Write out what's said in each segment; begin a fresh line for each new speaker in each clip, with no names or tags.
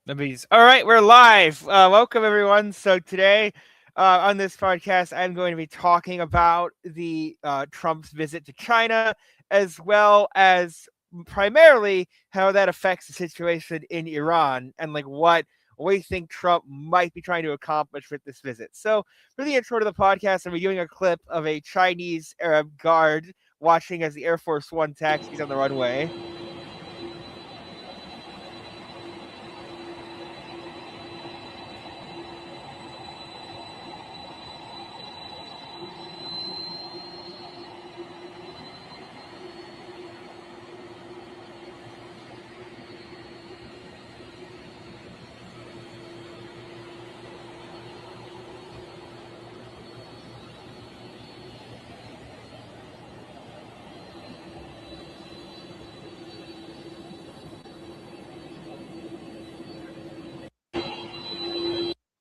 All right, we're live. Welcome, everyone. So today, on this podcast, I'm going to be talking about the Trump's visit to China, as well as primarily how that affects the situation in Iran and like what we think Trump might be trying to accomplish with this visit. So, for the intro to the podcast, I'm doing a clip of a Chinese Arab guard watching as the Air Force One taxis on the runway.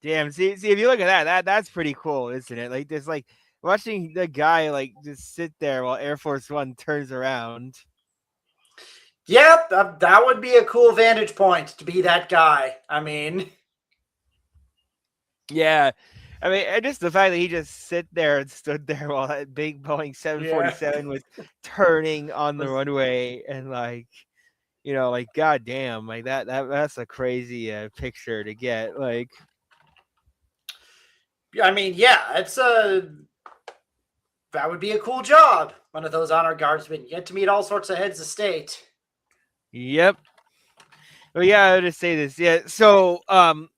Damn, see if you look at that's pretty cool, isn't it? Like there's like watching the guy like just sit there while Air Force One turns around.
Yep, that would be a cool vantage point to be that guy. I mean,
Yeah. I mean, and just the fact that he just sit there and stood there while that big Boeing 747 was turning on the runway and like, like goddamn, like that's a crazy picture to get. Like,
I mean, yeah, that would be a cool job. One of those honor guardsmen. You get to meet all sorts of heads of state.
yep. Well, yeah, I would just say this. Yeah. So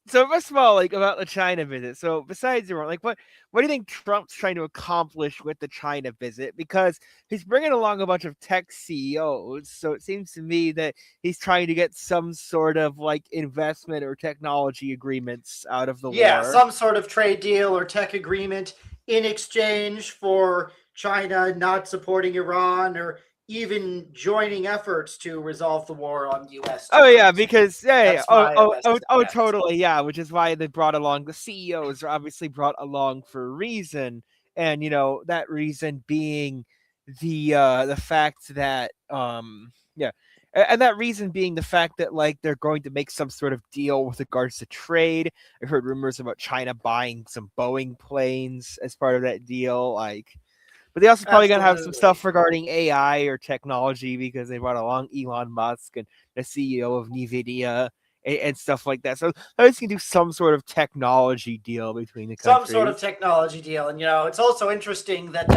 first of all, like about the China visit. So besides Iran, like what do you think Trump's trying to accomplish with the China visit? Because he's bringing along a bunch of tech CEOs. So it seems to me that he's trying to get some sort of like investment or technology agreements out of the
Yeah,
war.
some sort of trade deal or tech agreement in exchange for China not supporting Iran or even joining efforts to resolve the war on U.S.
Oh yeah,
terms.
because yeah.
That's
Oh
my
oh
best
oh oh
guess.
totally, yeah. Which is why they brought along the CEOs are obviously brought along for a reason, and that reason being the fact that yeah, and that reason being the fact that like they're going to make some sort of deal with regards to trade. I heard rumors about China buying some Boeing planes as part of that deal, like. But they also probably gonna have some
Absolutely.
stuff regarding AI or technology because they brought along Elon Musk and the CEO of Nvidia and stuff like that. So I just can do some sort of technology deal between the
Some sort of
countries.
technology deal. And, it's also interesting that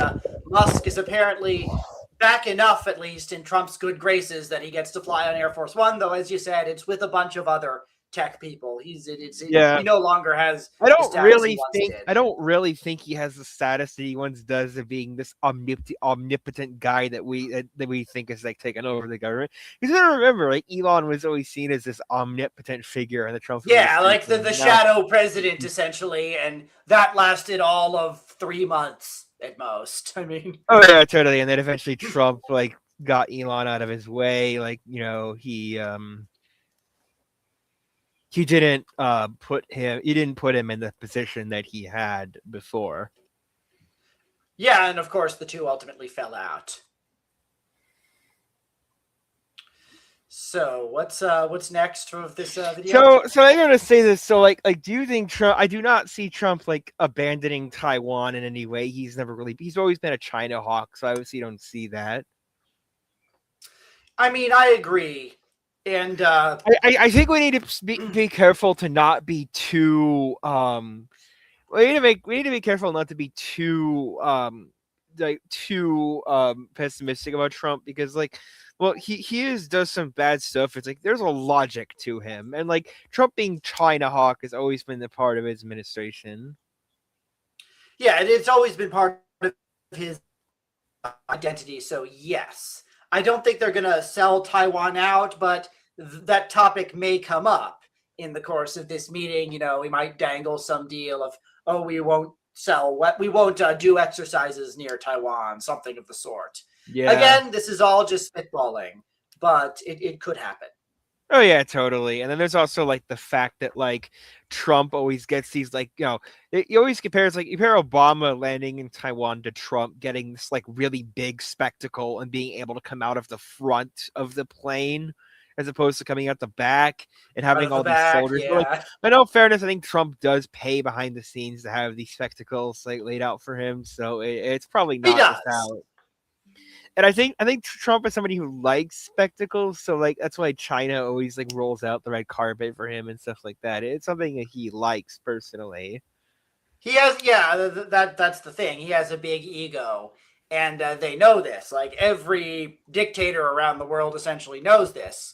Musk is apparently back enough, at least, in Trump's good graces that he gets to fly on Air Force One, though, as you said, it's with a bunch of other tech people. He
Yeah,
no longer has the status he once did.
I don't really think he has the status that he once does of being this omnipotent guy that we think is like taking over the government. Because you gotta remember, like Elon was always seen as this omnipotent figure in the Trump
Yeah, like the,
administration.
the
Now,
shadow president, essentially, and that lasted all of 3 months at most. I mean,
oh yeah, totally. And then eventually Trump like got Elon out of his way. Like, he didn't put him in the position that he had before.
yeah, and of course the two ultimately fell out. So what's next for this video?
So I'm gonna say this. So like, do you think Trump? I do not see Trump like abandoning Taiwan in any way. He's always been a China hawk. So I obviously don't see that.
I mean, I agree, and
I think we need to be careful to not be too we need to be careful not to be too pessimistic about Trump because like well does some bad stuff. It's like there's a logic to him and like Trump being China hawk has always been the part of his administration.
yeah, it's always been part of his identity. So yes, I don't think they're gonna sell Taiwan out, but that topic may come up in the course of this meeting. We might dangle some deal of, oh, we won't do exercises near Taiwan, something of the sort.
Yeah.
Again, this is all just spitballing, but it could happen.
Oh yeah, totally. And then there's also like the fact that like Trump always gets these like he always compares like you compare Obama landing in Taiwan to Trump getting this like really big spectacle and being able to come out of the front of the plane as opposed to coming out the back and
Out
having
of the
all these
back,
soldiers. But, like,
yeah.
in all fairness, I think Trump does pay behind the scenes to have these spectacles like laid out for him, so it's probably
He
not
does.
without. And I think Trump is somebody who likes spectacles, so like that's why China always like rolls out the red carpet for him and stuff like that. It's something that he likes personally.
He has, yeah, that's the thing. He has a big ego, and they know this. Like every dictator around the world essentially knows this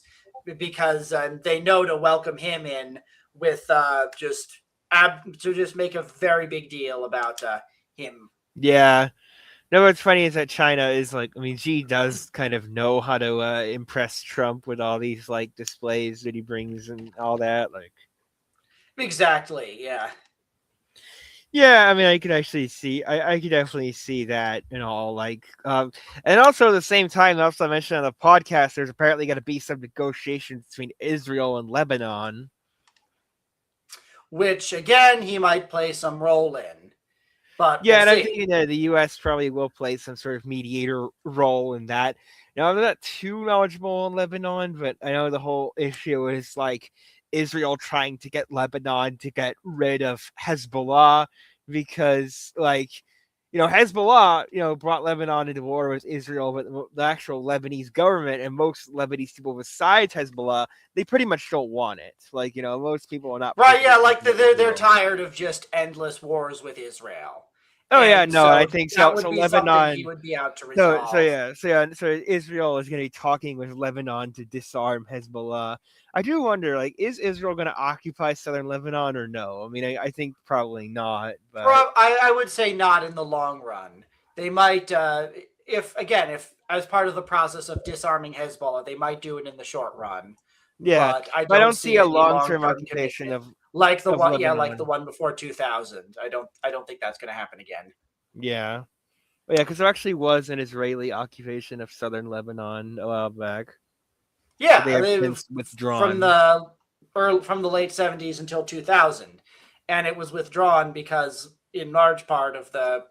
because they know to welcome him in with to just make a very big deal about him.
Yeah. No, what's funny is that China is like, I mean, Xi does kind of know how to impress Trump with all these like displays that he brings and all that. Like,
Exactly. Yeah.
yeah, I mean, I could actually see, I could definitely see that and all. Like, and also at the same time, also I mentioned on the podcast, there's apparently going to be some negotiations between Israel and Lebanon.
Which again, he might play some role in, but
Yeah,
we'll
and I'm
see.
thinking that the U.S. probably will play some sort of mediator role in that. Now, I'm not too knowledgeable on Lebanon, but I know the whole issue is like Israel trying to get Lebanon to get rid of Hezbollah because, like, Hezbollah, brought Lebanon into war with Israel, but the actual Lebanese government and most Lebanese people besides Hezbollah, they pretty much don't want it. Like, most people are not
Right? Yeah.
particularly
Like
into
they're
Israel.
tired of just endless wars with Israel.
Oh yeah,
And
no, I
so
think
that
so.
would
So
be something he
Lebanon,
would be out to
so
resolve.
yeah, so Israel is going to be talking with Lebanon to disarm Hezbollah. I do wonder, like, is Israel going to occupy southern Lebanon or no? I mean, I think probably not, but
I would say not in the long run. They might, if as part of the process of disarming Hezbollah, they might do it in the short run.
yeah,
But I
but I
don't
don't see
see
a
any
long
long
term
term
occupation
commitment
of
like the
of
one, yeah, like the
Lebanon.
one before 2000. I don't think that's going to happen again.
Yeah, but yeah, because there actually was an Israeli occupation of southern Lebanon a while back, but they
Yeah,
have since
from
withdrawn.
from the late 70s until 2000, and it was withdrawn because in large part of the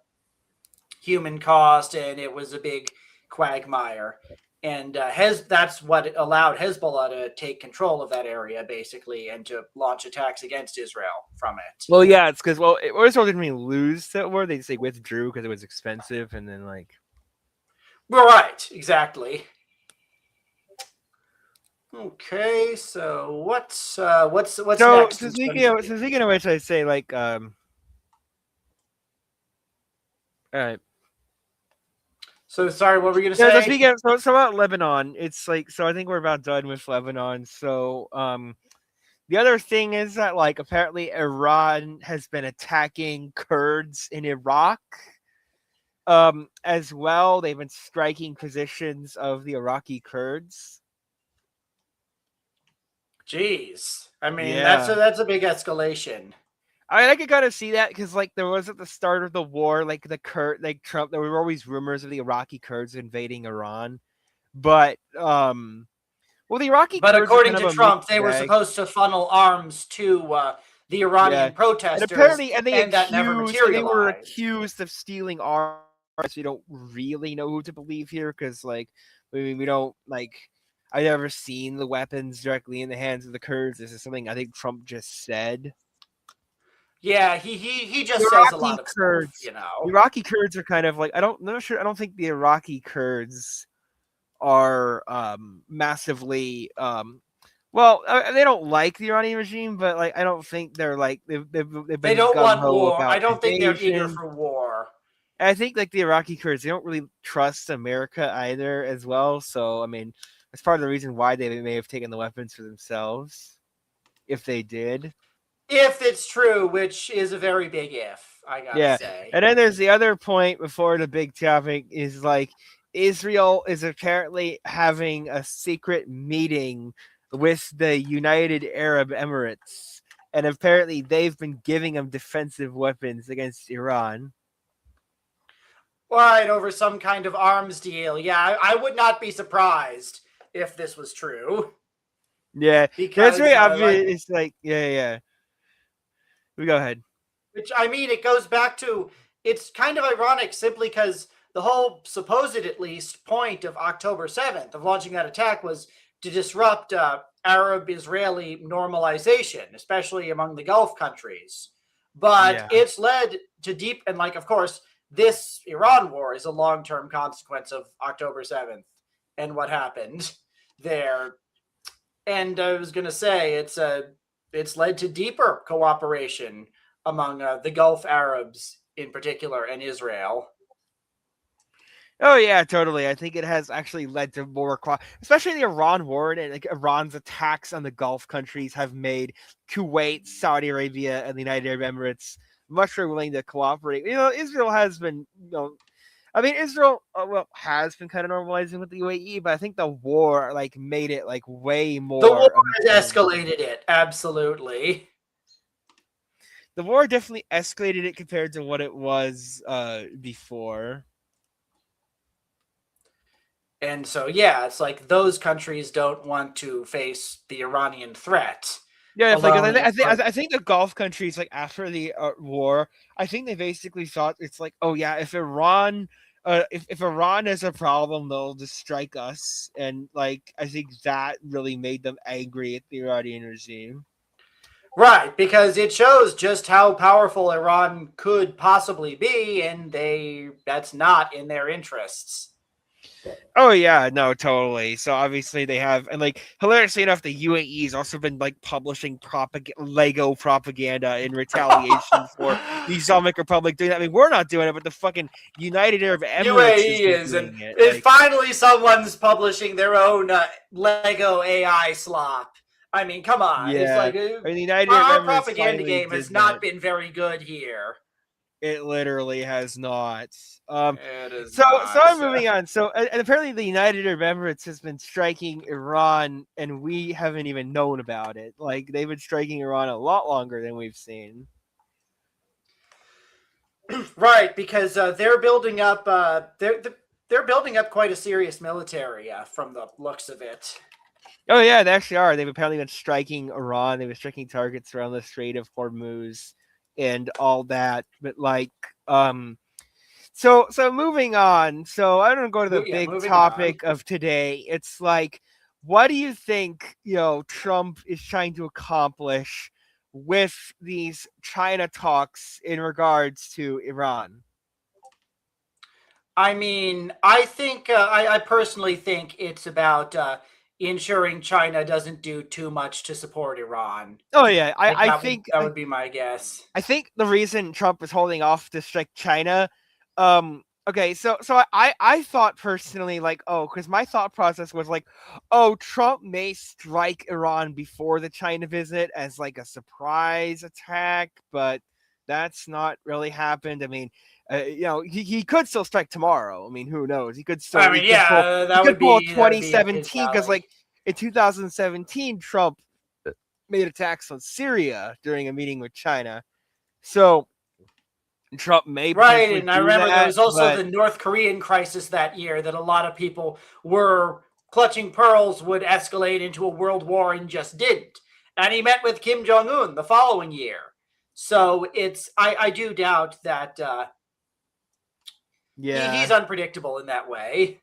human cost, and it was a big quagmire. And that's what allowed Hezbollah to take control of that area, basically, and to launch attacks against Israel from it.
Well, yeah, it's because Israel didn't really lose that war; they just like withdrew because it was expensive, and then like.
We're right, exactly. Okay, so what's
So,
next
so
in
speaking
terms of
of so speaking of which, I say like all right.
So sorry, what were you gonna
Yeah, so
say?
speaking of, so about Lebanon, it's like so I think we're about done with Lebanon. So the other thing is that like apparently Iran has been attacking Kurds in Iraq. As well, they've been striking positions of the Iraqi Kurds.
Jeez, I mean
Yeah.
that's a big escalation.
I could kind of see that because like there was at the start of the war, like the Kurd, like Trump, there were always rumors of the Iraqi Kurds invading Iran, but well, the Iraqi
But
Kurds are
according
kind of
to
a
Trump,
mixed
they were
bag.
supposed to funnel arms to the
Yeah,
Iranian
and
protesters,
apparently, and they
and that never
were
materialized.
accused of stealing arms. We don't really know who to believe here because, like, we don't like. I've never seen the weapons directly in the hands of the Kurds. This is something I think Trump just said.
Yeah, he
The
just says a lot
Iraqi
of stuff,
Kurds, the Iraqi Kurds are kind of like not sure. I don't think the Iraqi Kurds are massively well, they don't like the Iranian regime, but like I don't think they're like they've
They
been
don't
gung
want
ho
war. I
about
don't think they're eager
invasion.
for war.
And I think like the Iraqi Kurds, they don't really trust America either as well. So I mean, that's part of the reason why they may have taken the weapons for themselves, if they did.
If it's true, which is a very big if, I gotta
Yeah,
say.
and then there's the other point before the big topic is like Israel is apparently having a secret meeting with the United Arab Emirates, and apparently they've been giving them defensive weapons against Iran.
Right, over some kind of arms deal. Yeah, I would not be surprised if this was true.
Yeah, that's
Because,
very obvious. It's like, yeah. We go ahead.
which I mean, it goes back to it's kind of ironic simply because the whole supposed, at least, point of October 7th of launching that attack was to disrupt Arab-Israeli normalization, especially among the Gulf countries. But it's led to deep, and of course, this Iran war is a long-term consequence of October 7th and what happened there. And I was going to say it's led to deeper cooperation among the Gulf Arabs in particular and Israel.
Oh yeah, totally. I think it has actually led to more, especially the Iran war and Iran's attacks on the Gulf countries have made Kuwait, Saudi Arabia, and the United Arab Emirates much more willing to cooperate. Israel has been, Israel has been kind of normalizing with the UAE, but I think the war made it way more.
The war has escalated it, absolutely.
The war definitely escalated it compared to what it was before.
And so, yeah, it's those countries don't want to face the Iranian threat.
Yeah, I think the Gulf countries, after the war, I think they basically thought it's oh yeah, if Iran is a problem, they'll just strike us, and I think that really made them angry at the Iranian regime.
Right, because it shows just how powerful Iran could possibly be, and that's not in their interests.
Oh yeah, no, totally. So obviously they have, and hilariously enough, the UAE's also been publishing Lego propaganda in retaliation for the Islamic Republic doing that. I mean, we're not doing it, but the fucking United Arab Emirates is doing it.
Finally, someone's publishing their own Lego AI slop. I mean, come on.
Yeah,
it's
the United Arab Emirates
propaganda game has not been very good here.
It literally has not.
It is
so
not,
I'm moving on. So, and apparently the United Arab Emirates has been striking Iran, and we haven't even known about it. They've been striking Iran a lot longer than we've seen.
Right, because they're building up. They're building up quite a serious military from the looks of it.
Oh yeah, they actually are. They've apparently been striking Iran. They've been striking targets around the Strait of Hormuz and all that. But so moving on. So I don't go to the big topic of today. It's what do you think, Trump is trying to accomplish with these China talks in regards to Iran?
I mean, I think I personally think it's about ensuring China doesn't do too much to support Iran.
Oh yeah, I think
that would be my guess.
I think the reason Trump is holding off to strike China, okay, so I thought personally because my thought process was Trump may strike Iran before the China visit as a surprise attack, but that's not really happened. I mean, he could still strike tomorrow. I mean, who knows? He could still.
That would
be 2017 because in 2017 Trump made attacks on Syria during a meeting with China, so Trump may
right. And I remember there was also the North Korean crisis that year that a lot of people were clutching pearls would escalate into a world war and just didn't. And he met with Kim Jong-un the following year. So I do doubt that. He's unpredictable in that way.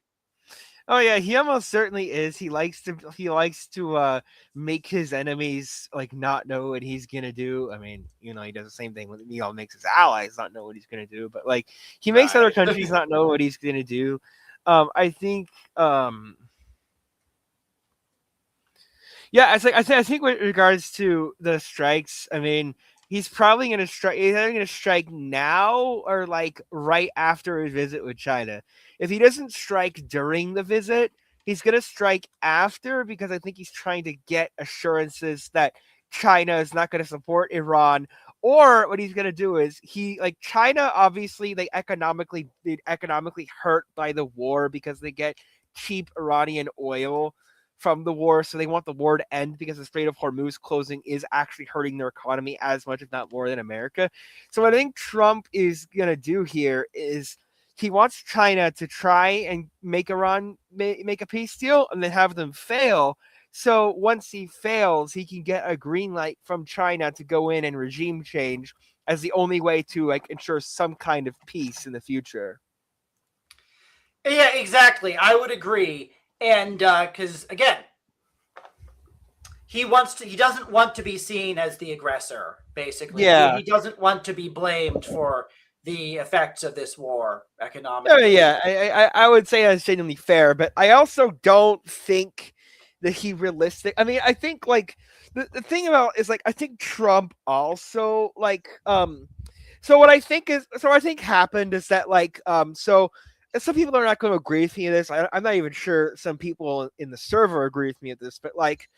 Oh yeah, he almost certainly is. He likes to make his enemies not know what he's gonna do. I mean, he does the same thing with makes his allies not know what he's gonna do, but he makes other countries not know what he's gonna do. I think yeah, I think with regards to the strikes, I mean, he's probably going to strike. He's either going to strike now or right after his visit with China. If he doesn't strike during the visit, he's going to strike after because I think he's trying to get assurances that China is not going to support Iran. Or what he's going to do is China, obviously, they economically hurt by the war because they get cheap Iranian oil from the war, so they want the war to end because the Strait of Hormuz closing is actually hurting their economy as much, if not more, than America. So what I think Trump is going to do here is he wants China to try and make Iran make a peace deal and then have them fail. So once he fails, he can get a green light from China to go in and regime change as the only way to ensure some kind of peace in the future.
Yeah, exactly. I would agree. And because, again, he doesn't want to be seen as the aggressor, basically.
Yeah.
He doesn't want to be blamed for the effects of this war
Oh,
economically.
yeah, I would say that's genuinely fair, but I also don't think that he realistic. I mean, I think like the thing about is like I think Trump also like so what I think is so I think happened is that like so some people are not going to agree with me in this. I'm not even sure some people in the server agree with me at this, but like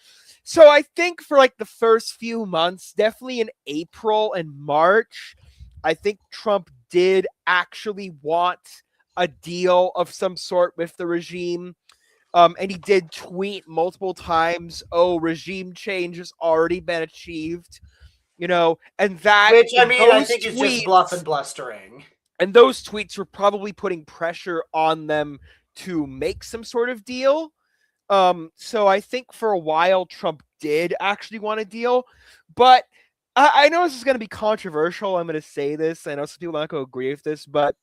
so I think for like the first few months, definitely in April and March, I think Trump did actually want a deal of some sort with the regime. And he did tweet multiple times, "Oh, regime change has already been achieved," and that
Which, I mean, I
those
think is just bluff and blustering.
and those tweets were probably putting pressure on them to make some sort of deal. So I think for a while Trump did actually want a deal, but I know this is going to be controversial. I'm going to say this. I know some people are not going to agree with this, but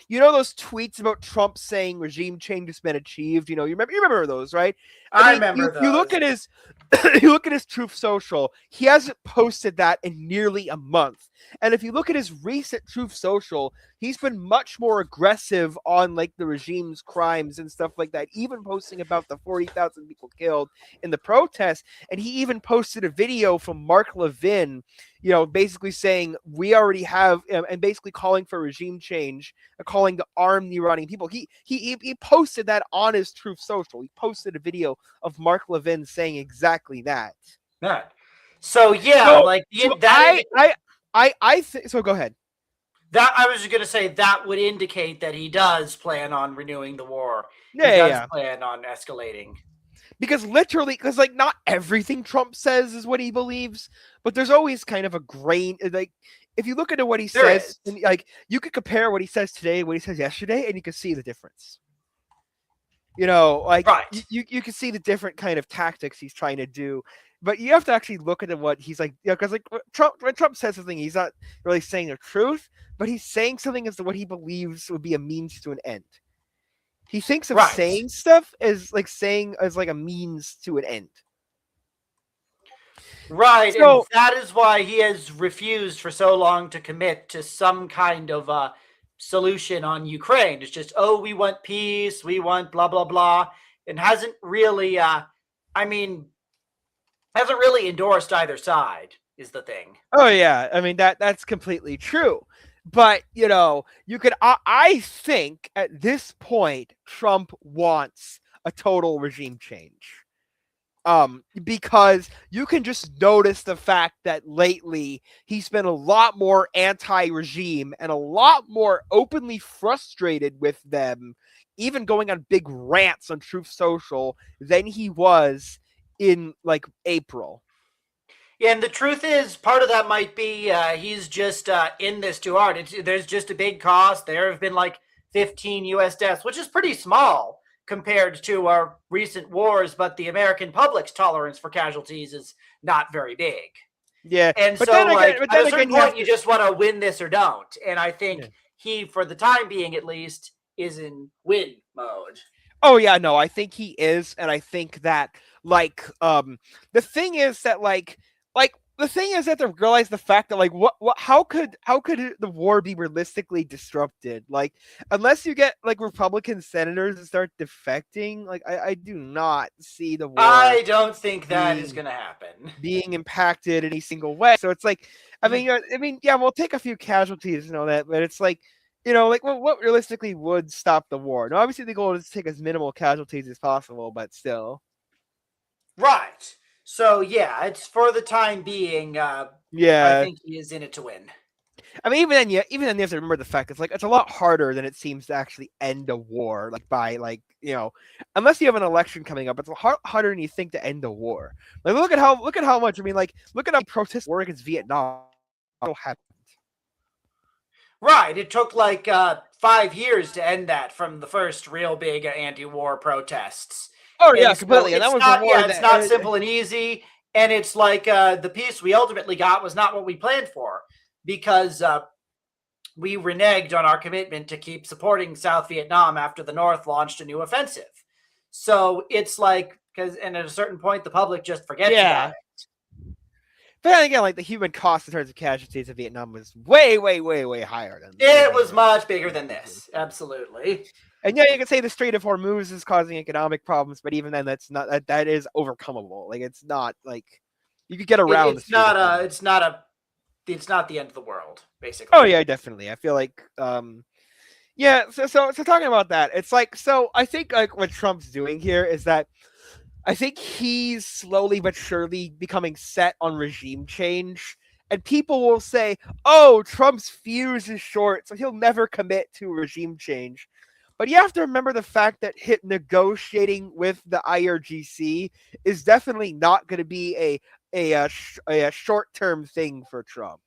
those tweets about Trump saying regime change has been achieved. You remember those, right?
I
mean,
remember
you look
those.
at his you look at his Truth Social. He hasn't posted that in nearly a month. And if you look at his recent Truth Social, he's been much more aggressive on like the regime's crimes and stuff like that, even posting about the 40,000 people killed in the protests. And he even posted a video from Mark Levin, basically saying we already have, and basically calling for regime change, calling to arm the Iranian people. He posted that on his Truth Social. He posted a video of Mark Levin saying exactly that.
Yeah. So yeah, like
so
that.
So go ahead.
That I was just gonna say that would indicate that he does plan on renewing the war.
Yeah,
He does
yeah.
plan on escalating.
Because like not everything Trump says is what he believes, but there's always kind of a grain. Like if you look into what he says, and, like you could compare what he says today, what he says yesterday, and you can see the difference. Like
right.
you can see the different kind of tactics he's trying to do, but you have to actually look at what he's like. Because like when Trump says something, he's not really saying the truth, but he's saying something as to what he believes would be a means to an end. He thinks of saying stuff as like a means to an end.
Right, so, and that is why he has refused for so long to commit to some kind of a solution on Ukraine. It's just, we want peace, we want blah, blah, blah, and hasn't really, hasn't really endorsed either side, is the thing.
Oh, yeah. I mean, that's completely true. But, you could, I think at this point, Trump wants a total regime change. Because you can just notice the fact that lately he's been a lot more anti-regime and a lot more openly frustrated with them, even going on big rants on Truth Social than he was in like April.
Yeah, and the truth is, part of that might be he's just in this too hard. There's just a big cost. There have been like 15 U.S. deaths, which is pretty small compared to our recent wars, but the American public's tolerance for casualties is not very big.
Yeah,
and so at a certain point, you just want to win this or don't. And I think he, for the time being at least, is in win mode.
Oh yeah, no, I think he is, and I think that like the thing is that the thing is that to realize the fact that like what how could the war be realistically disrupted? Like unless you get like Republican senators to start defecting, like I do not see the war.
I don't think that is going to happen.
Being impacted in a single way. So it's like I mean yeah, we'll take a few casualties, that, but it's like what realistically would stop the war? Now, obviously, the goal is to take as minimal casualties as possible, but still.
Right. So, yeah, it's for the time being. I think he is in it to win.
I mean, even then you have to remember the fact it's a lot harder than it seems to actually end a war. Like by unless you have an election coming up, it's a harder than you think to end a war. Like look at how much. I mean, look at how protests war against Vietnam happened.
Right. It took 5 years to end that from the first real big anti-war protests.
Oh yeah, completely. And that was
not, it's not simple and easy. And it's like the peace we ultimately got was not what we planned for, because we reneged on our commitment to keep supporting South Vietnam after the North launched a new offensive. So it's like and at a certain point, the public just forgets about it.
But then again, like the human cost in terms of casualties of Vietnam was way, way, way, way higher than
it was much bigger than this. Absolutely.
And yeah, you can say the Strait of Hormuz is causing economic problems, but even then, that's not that is overcomable. Like it's not like you could get around.
It's not the end of the world, basically.
Oh yeah, definitely. I feel like yeah. So talking about that, it's like I think like what Trump's doing here is that I think he's slowly but surely becoming set on regime change. And people will say, oh, Trump's fuse is short, so he'll never commit to regime change. But you have to remember the fact that negotiating with the IRGC is definitely not going to be a short-term thing for Trump.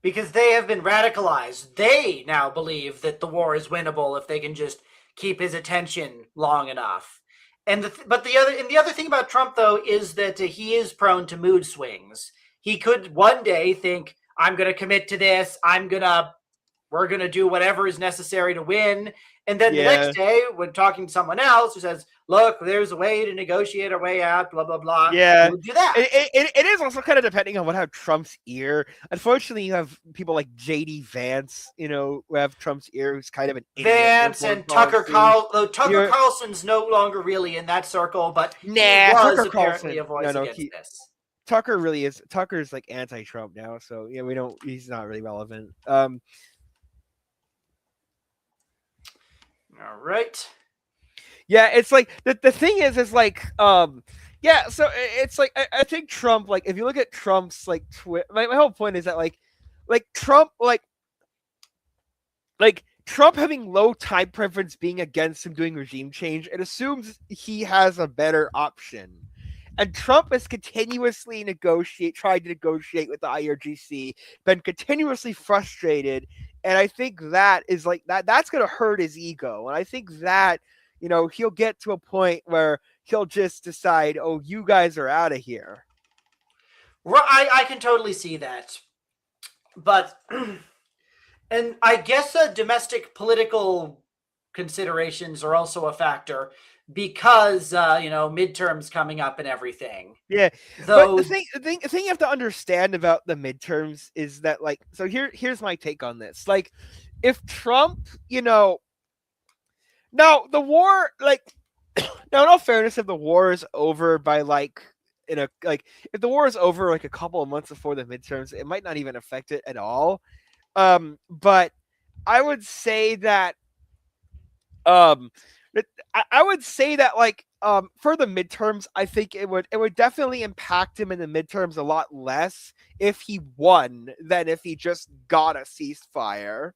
Because they have been radicalized. They now believe that the war is winnable if they can just keep his attention long enough. The other thing about Trump, though, is that he is prone to mood swings. He could one day think, I'm going to commit to this. We're going to do whatever is necessary to win. And then the next day, when talking to someone else who says, look, there's a way to negotiate our way out, blah, blah, blah.
Yeah.
We'll do that.
It is also kind of depending on what have Trump's ear. Unfortunately, you have people like J.D. Vance, who have Trump's ear, who's kind of an idiot.
Vance and Tucker Carlson. Though Tucker Carlson's no longer really in that circle, but he was
Tucker
apparently Carlson, a voice against this.
Tucker really is. Tucker's like anti-Trump now, so yeah, he's not really relevant.
All right.
Yeah, it's like the thing is like yeah, so it's like I think Trump, like if you look at Trump's like my whole point is that like Trump like Trump having low time preference being against him doing regime change, it assumes he has a better option. And Trump has continuously tried to negotiate with the IRGC, been continuously frustrated. And I think that is like that's going to hurt his ego. And I think that, he'll get to a point where he'll just decide, oh, you guys are out of here.
I can totally see that. But, and I guess domestic political considerations are also a factor because, midterms coming up and everything.
Yeah. But the thing you have to understand about the midterms is that, like, so here's my take on this. Like, if Trump, now the war, like, now in all fairness, if the war is over by if the war is over like a couple of months before the midterms, it might not even affect it at all. But I would say that, like, for the midterms, I think it would definitely impact him in the midterms a lot less if he won than if he just got a ceasefire.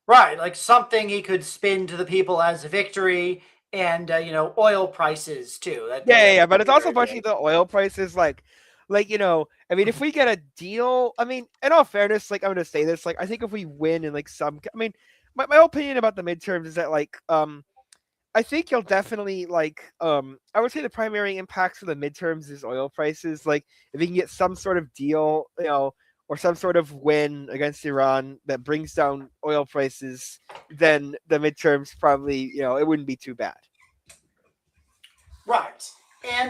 Right, like something he could spin to the people as a victory, and oil prices too.
Yeah, but it's also pushing the oil prices, like I mean, if we get a deal, I mean, in all fairness, like I'm gonna say this, like I think if we win in like my opinion about the midterms is that like I think you'll definitely like I would say the primary impacts for the midterms is oil prices. Like if you can get some sort of deal, or some sort of win against Iran that brings down oil prices, then the midterms probably, it wouldn't be too bad.
Right.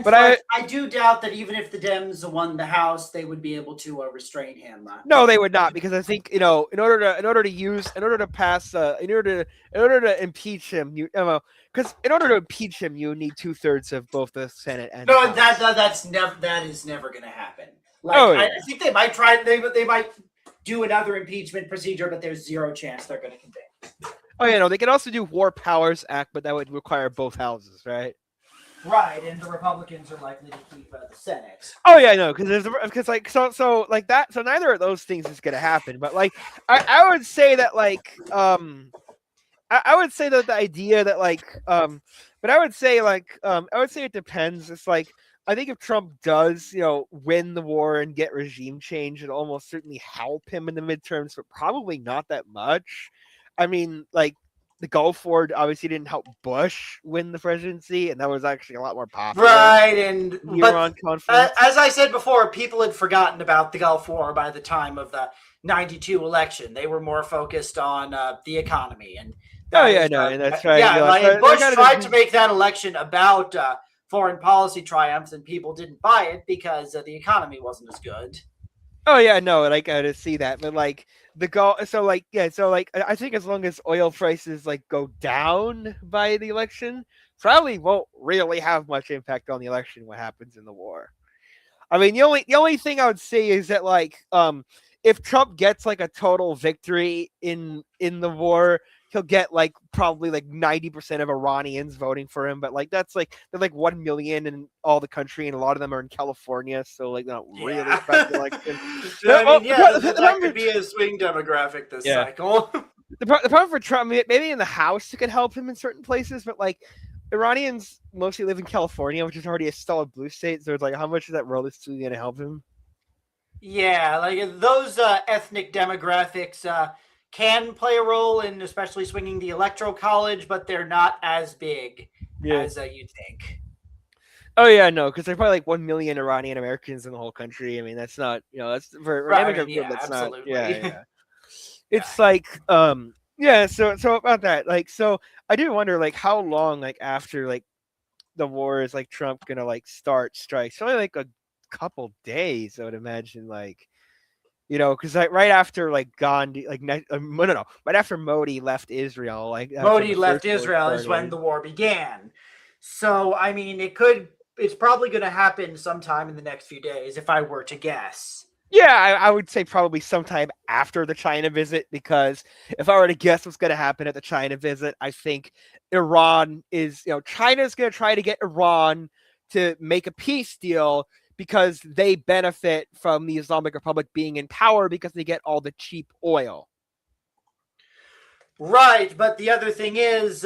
But I do doubt that even if the Dems won the House, they would be able to restrain him.
No, they would not, because I think in order to impeach him, because in order to impeach him, you need 2/3 of both the Senate and
no, that is never going to happen. Like, I think they might try. They might do another impeachment procedure, but there's zero chance they're going to convict.
Oh yeah, no, they can also do War Powers Act, but that would require both houses, right?
Right, and the Republicans are likely to keep the Senate.
Oh yeah, no, because neither of those things is going to happen. But like, I would say that like, I would say that the idea that like, but I would say it depends. It's like, I think if Trump does, win the war and get regime change, it'll almost certainly help him in the midterms, but probably not that much. I mean, like, the Gulf War obviously didn't help Bush win the presidency, and that was actually a lot more popular.
Right, and
Iran conference.
As I said before, people had forgotten about the Gulf War by the time of the '92 election. They were more focused on the economy, and
and that's right.
Yeah, Bush tried to make that election about foreign policy triumphs and people didn't buy it because the economy wasn't as good.
Oh yeah, no, like I to see that, but like the goal. So like yeah, so like I think as long as oil prices like go down by the election, probably won't really have much impact on the election. What happens in the war? I mean, the only thing I would say is that like if Trump gets like a total victory in the war, he'll get like probably like 90% of Iranians voting for him, but like that's like they're like 1 million in all the country, and a lot of them are in California, so like they don't really affect the election.
I mean, that could be a swing demographic this cycle.
The problem for Trump, maybe in the House, it could help him in certain places, but like Iranians mostly live in California, which is already a solid blue state. So it's like, how much of that realistically going to help him?
Yeah, like those ethnic demographics can play a role in especially swinging the electoral college, but they're not as big as you'd think.
Oh yeah, no, because there's probably like 1 million Iranian Americans in the whole country. I mean, that's not, that's for
right,
immigrant group. That's
absolutely.
not. Yeah. It's like, yeah. So about that, like, so I do wonder, like, how long, like, after like the war is like Trump gonna like start strikes? Only like a couple days, I would imagine, like. Because like right after like Gandhi, like no, right after Modi left Israel, like
Modi left Israel is when the war began. So I mean, it's probably going to happen sometime in the next few days, if I were to guess.
Yeah, I would say probably sometime after the China visit, because if I were to guess what's going to happen at the China visit, I think China's going to try to get Iran to make a peace deal, because they benefit from the Islamic Republic being in power because they get all the cheap oil.
Right, but the other thing is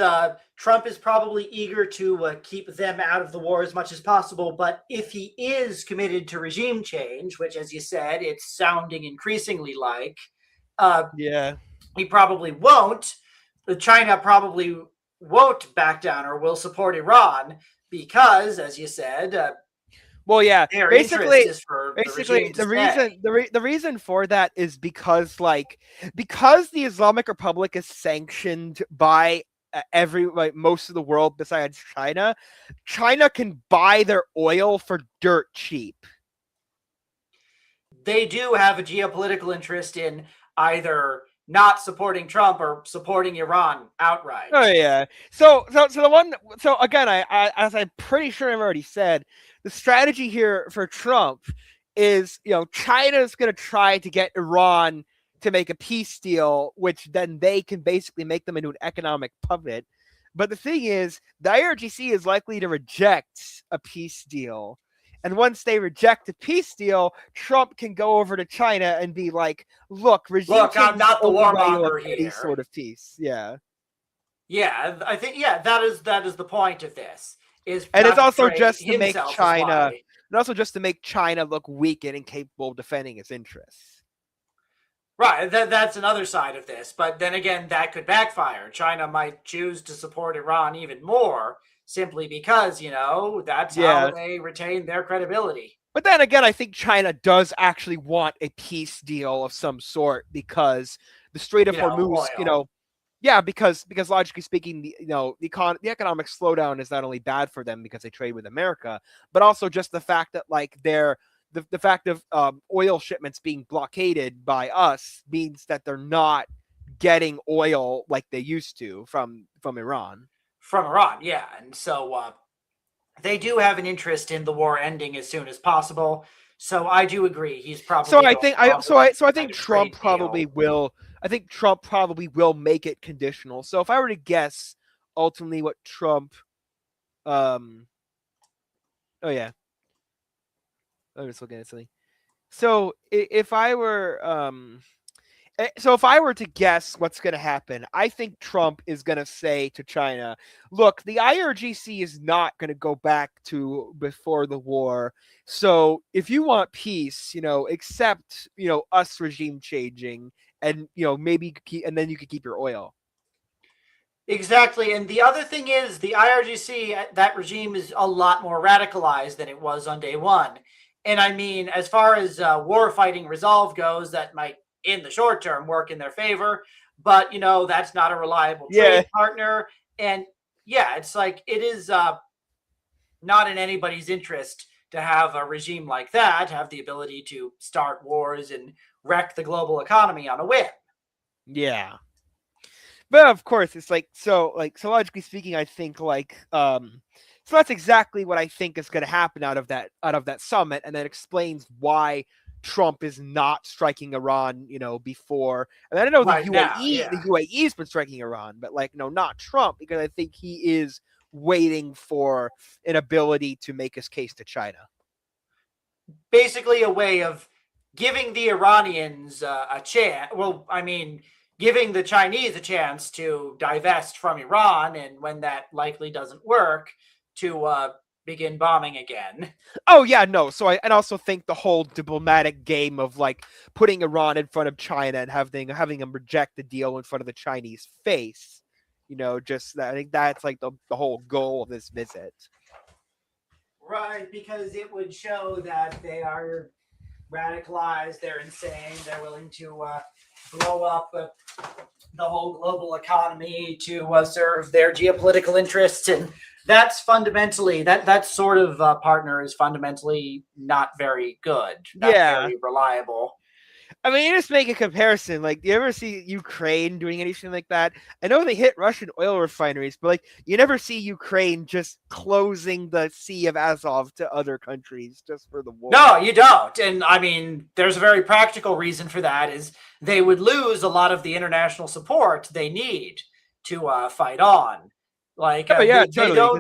Trump is probably eager to keep them out of the war as much as possible, but if he is committed to regime change, which, as you said, it's sounding increasingly like, he probably won't. China probably won't back down or will support Iran because, as you said,
well, yeah. Basically,
the
reason for that is because the Islamic Republic is sanctioned by most of the world besides China. China can buy their oil for dirt cheap.
They do have a geopolitical interest in either not supporting Trump or supporting Iran outright.
Oh yeah. So again, as I'm pretty sure I've already said, the strategy here for Trump is, China's going to try to get Iran to make a peace deal, which then they can basically make them into an economic puppet. But the thing is, the IRGC is likely to reject a peace deal. And once they reject a peace deal, Trump can go over to China and be like, "Look,
I'm not the warmonger here."
Any sort of peace, yeah.
Yeah, I think that is the point of this.
And it's also just to make China, look weak and incapable of defending its interests.
Right, that's another side of this. But then again, that could backfire. China might choose to support Iran even more, simply because, that's how they retain their credibility.
But then again, I think China does actually want a peace deal of some sort, because the Strait of Hormuz, because logically speaking, the economic slowdown is not only bad for them because they trade with America, but also just the fact that like the fact of oil shipments being blockaded by us means that they're not getting oil like they used to from Iran.
From Iran, yeah. And so they do have an interest in the war ending as soon as possible. So I do agree. He's probably
I think Trump probably will. I think Trump probably will make it conditional. So if I were to guess, ultimately, what Trump, I'm just looking at something. So if I were to guess what's going to happen, I think Trump is going to say to China, look, the IRGC is not going to go back to before the war. So if you want peace, accept, us regime changing, and, maybe and then you could keep your oil.
Exactly. And the other thing is, the IRGC, that regime is a lot more radicalized than it was on day one. And I mean, as far as war fighting resolve goes, that might, in the short term, work in their favor. But, that's not a reliable trade partner. And, it's like, it is not in anybody's interest to have a regime like that have the ability to start wars and wreck the global economy on a whim.
Yeah. But of course, it's so logically speaking, I think so that's exactly what I think is going to happen out of that summit, and that explains why Trump is not striking Iran, before. And I know
Right now, yeah.
the UAE's been striking Iran, but not Trump, because I think he is waiting for an ability to make his case to China.
Basically, a way of giving the Iranians a chance. Well, I mean, giving the Chinese a chance to divest from Iran, and when that likely doesn't work, to begin bombing again.
Oh yeah, no. So I also think the whole diplomatic game of putting Iran in front of China and having them reject the deal in front of the Chinese face, just I think that's the whole goal of this visit.
Right, because it would show that they are radicalized, they're insane, they're willing to blow up the whole global economy to serve their geopolitical interests. And that's fundamentally, that sort of partner is fundamentally not very good, not very reliable.
I mean, you just make a comparison. Do you ever see Ukraine doing anything like that? I know they hit Russian oil refineries, but you never see Ukraine just closing the Sea of Azov to other countries just for the war.
No, you don't. And I mean, there's a very practical reason for that is they would lose a lot of the international support they need to fight on. They don't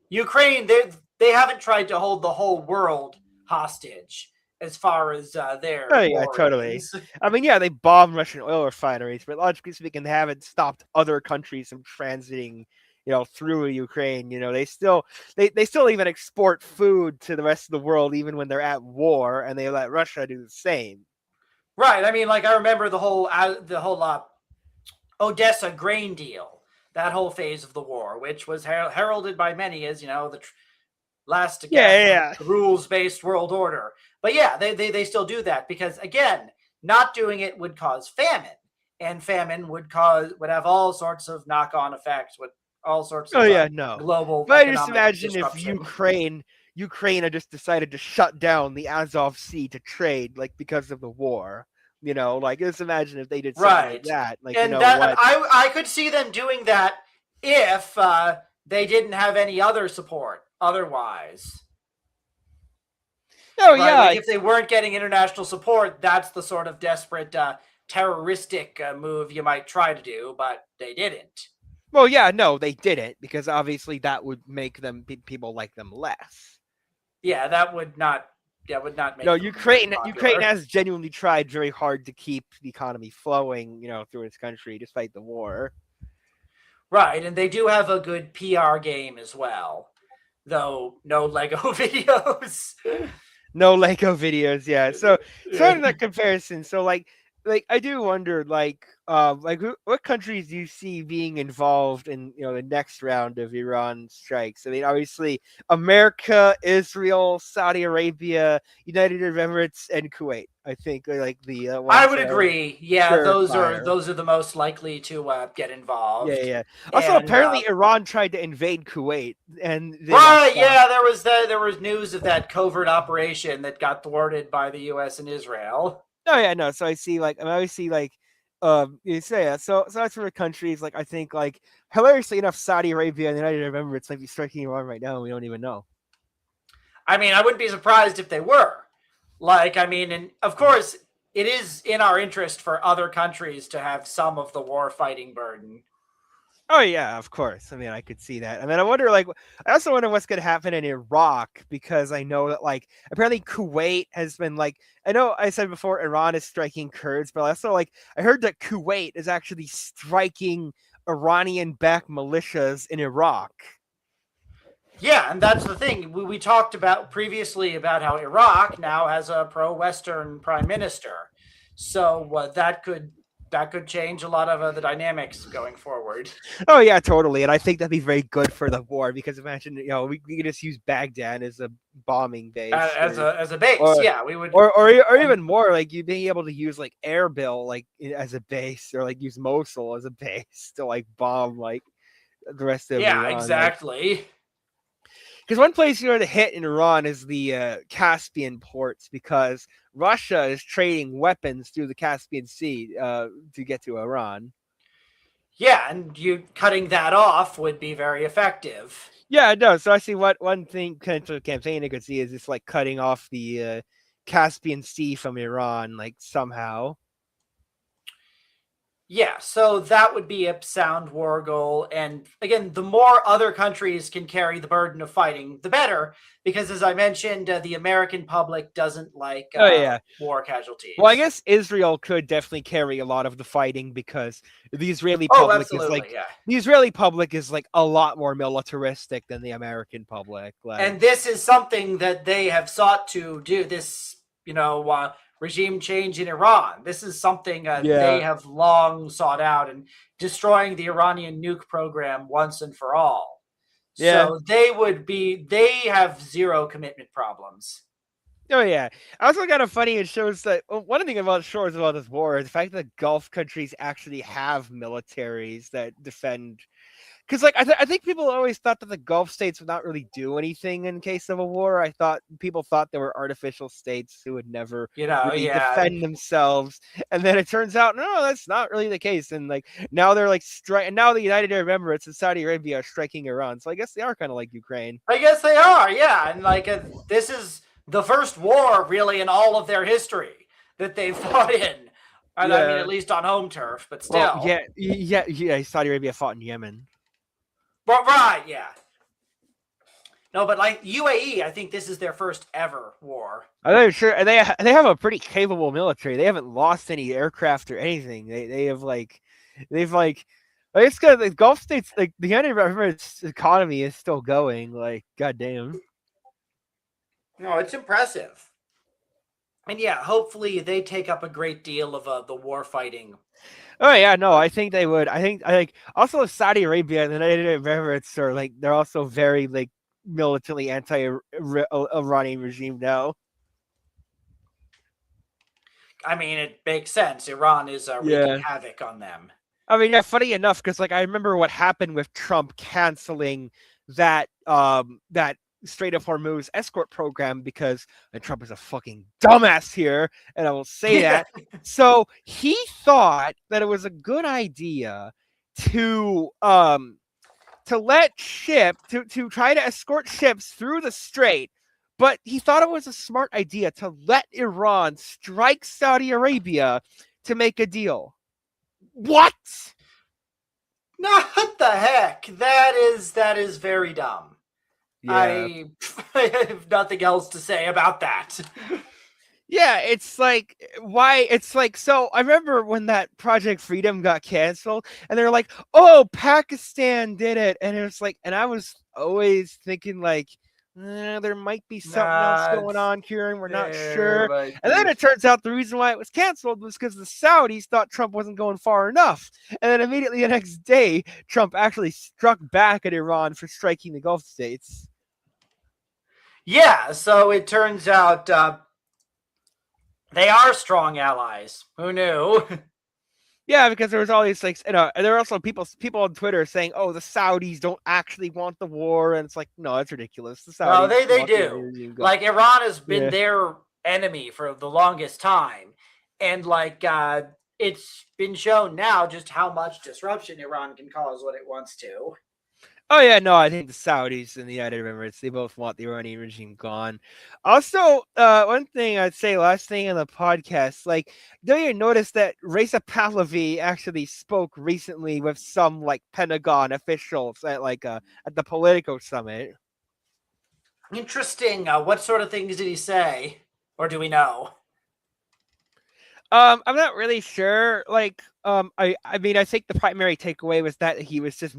Ukraine. They haven't tried to hold the whole world hostage as far as their
totally. I mean, they bombed Russian oil refineries, but logically speaking, they haven't stopped other countries from transiting, through Ukraine. They still even export food to the rest of the world, even when they're at war, and they let Russia do the same.
Right. I mean, I remember the whole Odessa grain deal, that whole phase of the war, which was heralded by many as the last rules-based world order. But they still do that because, again, not doing it would cause famine, and famine would have all sorts of knock-on effects with all sorts of global.
But I just imagine if Ukraine had just decided to shut down the Azov Sea to trade, because of the war. Just imagine if they did something like that.
I could see them doing that if they didn't have any other support otherwise.
Oh, right?
If they weren't getting international support, that's the sort of desperate terroristic move you might try to do, but they didn't.
Well, no, they didn't, because obviously that would make people like them less.
Yeah, that would not make.
No, Ukraine has genuinely tried very hard to keep the economy flowing, through its country despite the war.
Right, and they do have a good PR game as well, though no Lego videos.
No Lego videos, yeah. So in that comparison, so I do wonder, what countries do you see being involved in the next round of Iran strikes? I mean, obviously America, Israel, Saudi Arabia, United Arab Emirates, and Kuwait. I think the.
I would agree. Yeah, those are the most likely to get involved.
Yeah. Also, apparently Iran tried to invade Kuwait, and
there was news of that covert operation that got thwarted by the U.S. and Israel.
Oh yeah, no. So I see so that's for the countries I think hilariously enough, Saudi Arabia and the United Arab Emirates might be striking Iran right now, and we don't even know.
I mean, I wouldn't be surprised if they were. And of course, it is in our interest for other countries to have some of the war fighting burden.
Oh yeah, of course. I mean, I could see that. And then I wonder, I also wonder what's going to happen in Iraq, because I know that, apparently Kuwait has been, I know I said before Iran is striking Kurds, but also, I heard that Kuwait is actually striking Iranian-backed militias in Iraq.
Yeah, and that's the thing. We talked about previously about how Iraq now has a pro-Western prime minister. So that could change a lot of the dynamics going forward.
Oh yeah, totally. And I think that'd be very good for the war, because imagine, we could just use Baghdad as a bombing base.
As a base, we would.
Or even more, you being able to use Erbil as a base, or use Mosul as a base to bomb the rest of Iran.
Exactly.
Because one place you know to hit in Iran is the Caspian ports, because Russia is trading weapons through the Caspian Sea to get to Iran.
Yeah, and you cutting that off would be very effective.
Yeah, no. So I see what one thing potential campaign I could see is just like cutting off the Caspian Sea from Iran, like somehow.
Yeah, so that would be a sound war goal. And again, the more other countries can carry the burden of fighting, the better. Because as I mentioned, the American public doesn't like
Oh yeah.
war casualties.
Well, I guess Israel could definitely carry a lot of the fighting because the Israeli
Oh,
public is
absolutely,
like
yeah.
the Israeli public is like a lot more militaristic than the American public. Like,
And this is something that they have sought to do. This, regime change in Iran. This is something they have long sought out, and destroying the Iranian nuke program once and for all.
Yeah.
So they have zero commitment problems.
Oh yeah. Also kind of funny. It shows that one thing about shows about this war is the fact that Gulf countries actually have militaries that defend. Because like I think people always thought that the Gulf states would not really do anything in case of a war. I thought people thought there were artificial states who would never really defend themselves, and then it turns out no, that's not really the case. And like now they're like and now the United Arab Emirates and Saudi Arabia are striking Iran. So I guess they are kind of like Ukraine.
I guess they are, yeah. And like this is the first war really in all of their history that they've fought in. And I mean, at least on home turf, but still.
Well, yeah. Saudi Arabia fought in Yemen.
But right, yeah. No, but like UAE, I think this is their first ever war.
I'm sure, and they have a pretty capable military. They haven't lost any aircraft or anything. They've it's because the Gulf states, like the United Arab Emirates economy is still going. Like, goddamn.
No, it's impressive. And yeah, hopefully they take up a great deal of the war fighting.
Oh yeah, no, I think they would. I think also Saudi Arabia and the United Arab Emirates are like they're also very like militantly anti-Iranian regime now.
I mean, it makes sense. Iran is wreaking havoc on them.
I mean, yeah, funny enough, because like I remember what happened with Trump canceling that Strait of Hormuz escort program because Trump is a fucking dumbass here, and I will say that. So he thought that it was a good idea to let to try to escort ships through the strait, but he thought it was a smart idea to let Iran strike Saudi Arabia to make a deal. What?
What the heck? That is very dumb. Yeah. I have nothing else to say about that.
Yeah, it's like, why? It's like, so I remember when that Project Freedom got canceled, and they're like, oh, Pakistan did it. And it's like, and I was always thinking, like, there might be something else going on, Kieran. We're not sure. And then it turns out the reason why it was canceled was because the Saudis thought Trump wasn't going far enough. And then immediately the next day, Trump actually struck back at Iran for striking the Gulf states.
Yeah, so it turns out they are strong allies. Who knew?
Yeah, because there was all these like, and there were also people on Twitter saying, "Oh, the Saudis don't actually want the war," and it's like, no, that's ridiculous. The Saudis,
no, they do. Like Iran has been their enemy for the longest time, and like it's been shown now just how much disruption Iran can cause when it wants to.
Oh yeah, no, I think the Saudis and the United Arab Emirates, they both want the Iranian regime gone. Also, one thing I'd say, last thing on the podcast, like, don't you notice that Reza Pahlavi actually spoke recently with some like Pentagon officials at the Politico summit?
Interesting. What sort of things did he say, or do we know?
I'm not really sure. Like, I mean, I think the primary takeaway was that he was just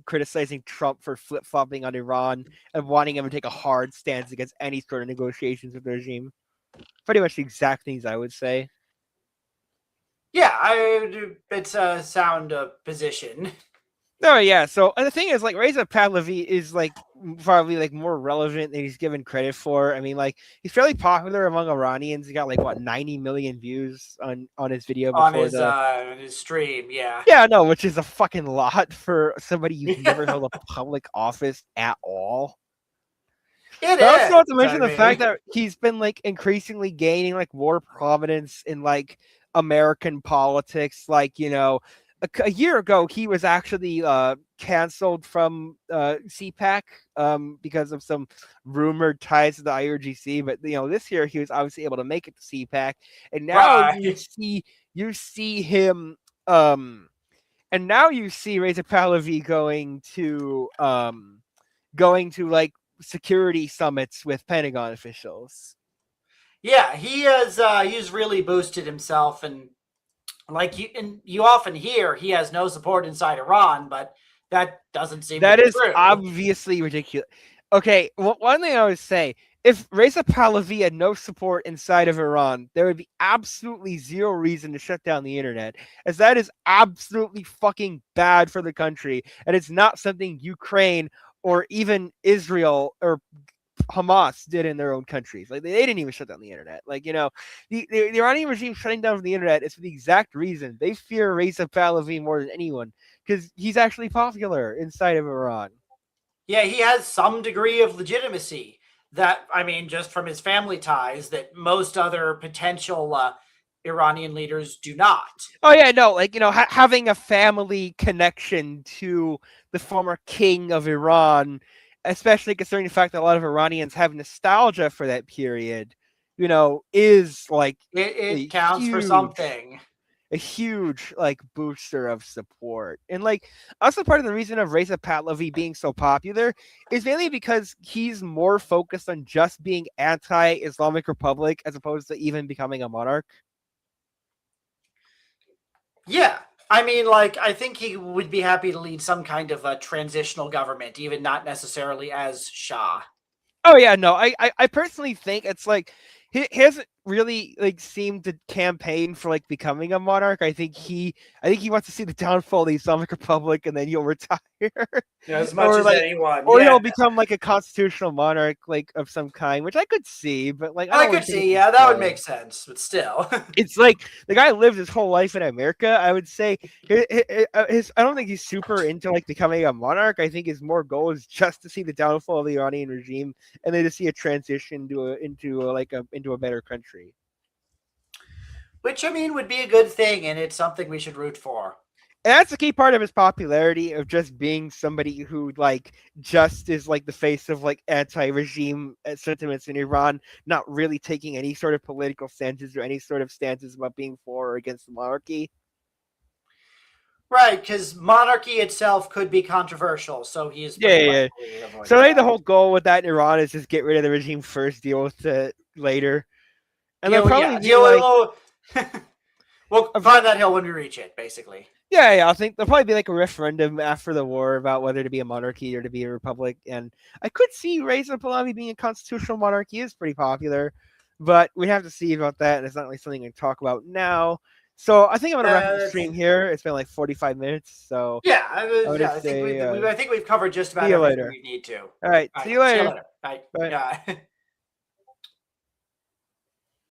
criticizing Trump for flip-flopping on Iran and wanting him to take a hard stance against any sort of negotiations with the regime. Pretty much the exact things I would say.
Yeah, it's a sound position.
No, yeah. So the thing is, like, Reza Pahlavi is like probably like more relevant than he's given credit for. I mean, like, he's fairly popular among Iranians. He got like what 90 million views on his video before
on his stream. Yeah.
Yeah, no, which is a fucking lot for somebody who's never held a public office at all.
It
But also not to
is.
mention
I
the fact
mean,
that he's been like increasingly gaining like more prominence in like American politics. Like, a year ago he was actually canceled from CPAC because of some rumored ties to the IRGC. But this year he was obviously able to make it to CPAC, and now
right.
you see him and now you see Reza Pahlavi going to like security summits with Pentagon officials.
Yeah, he's really boosted himself, and you often hear he has no support inside Iran, but that doesn't seem to
That
be
is
true.
obviously ridiculous. Okay, one thing I would say, if Reza Pahlavi had no support inside of Iran, there would be absolutely zero reason to shut down the internet, as that is absolutely fucking bad for the country, and it's not something Ukraine or even Israel or Hamas did in their own countries. Like they didn't even shut down the internet. Like the Iranian regime shutting down the internet is for the exact reason they fear Reza Pahlavi more than anyone because he's actually popular inside of Iran.
Yeah, he has some degree of legitimacy that, I mean, just from his family ties that most other potential Iranian leaders do not.
Oh yeah, no, like having a family connection to the former king of Iran, especially considering the fact that a lot of Iranians have nostalgia for that period, is like
It
a
counts for
huge
something.
a huge like booster of support. And like also part of the reason of Reza Pahlavi being so popular is mainly because he's more focused on just being anti-Islamic Republic as opposed to even becoming a monarch.
Yeah. I mean, like, I think he would be happy to lead some kind of a transitional government, even not necessarily as Shah.
Oh yeah, no, I personally think it's like he hasn't really like seemed to campaign for like becoming a monarch. I think he wants to see the downfall of the Islamic Republic and then he'll retire.
As much
or
as
like
anyone,
or
yeah.
he'll become like a constitutional monarch like of some kind, which I could see, but like I
I
don't really
could
think
see,
it's
yeah, that would
so.
make sense, but still.
It's like the guy lived his whole life in America. I would say his I don't think he's super into like becoming a monarch. I think his more goal is just to see the downfall of the Iranian regime and then to see a transition into a better country.
Which, I mean, would be a good thing, and it's something we should root for.
And that's the key part of his popularity of just being somebody who like just is like the face of like anti-regime sentiments in Iran, not really taking any sort of political stances or any sort of stances about being for or against the monarchy.
Right, because monarchy itself could be controversial, so he is
Yeah,
pretty
yeah,
much
yeah. So
avoiding
I think the
that.
whole goal with that in Iran is just get rid of the regime first, deal with it later, and they'll
Yeah,
probably be like,
we'll climb that hill when we reach it, basically.
yeah, I think there'll probably be like a referendum after the war about whether to be a monarchy or to be a republic, and I could see Reza Pahlavi being a constitutional monarch. He is pretty popular, but we have to see about that, and it's not really something I can talk about now. So I think I'm gonna wrap up the
It's
stream here. It's been like 45 minutes, so
Yeah,
I would
I think
say
I think we've covered just
see
about
you
everything
later.
we need to.
All right,
All
see
right,
you
see you
later.
later. Bye.
Bye.
Yeah.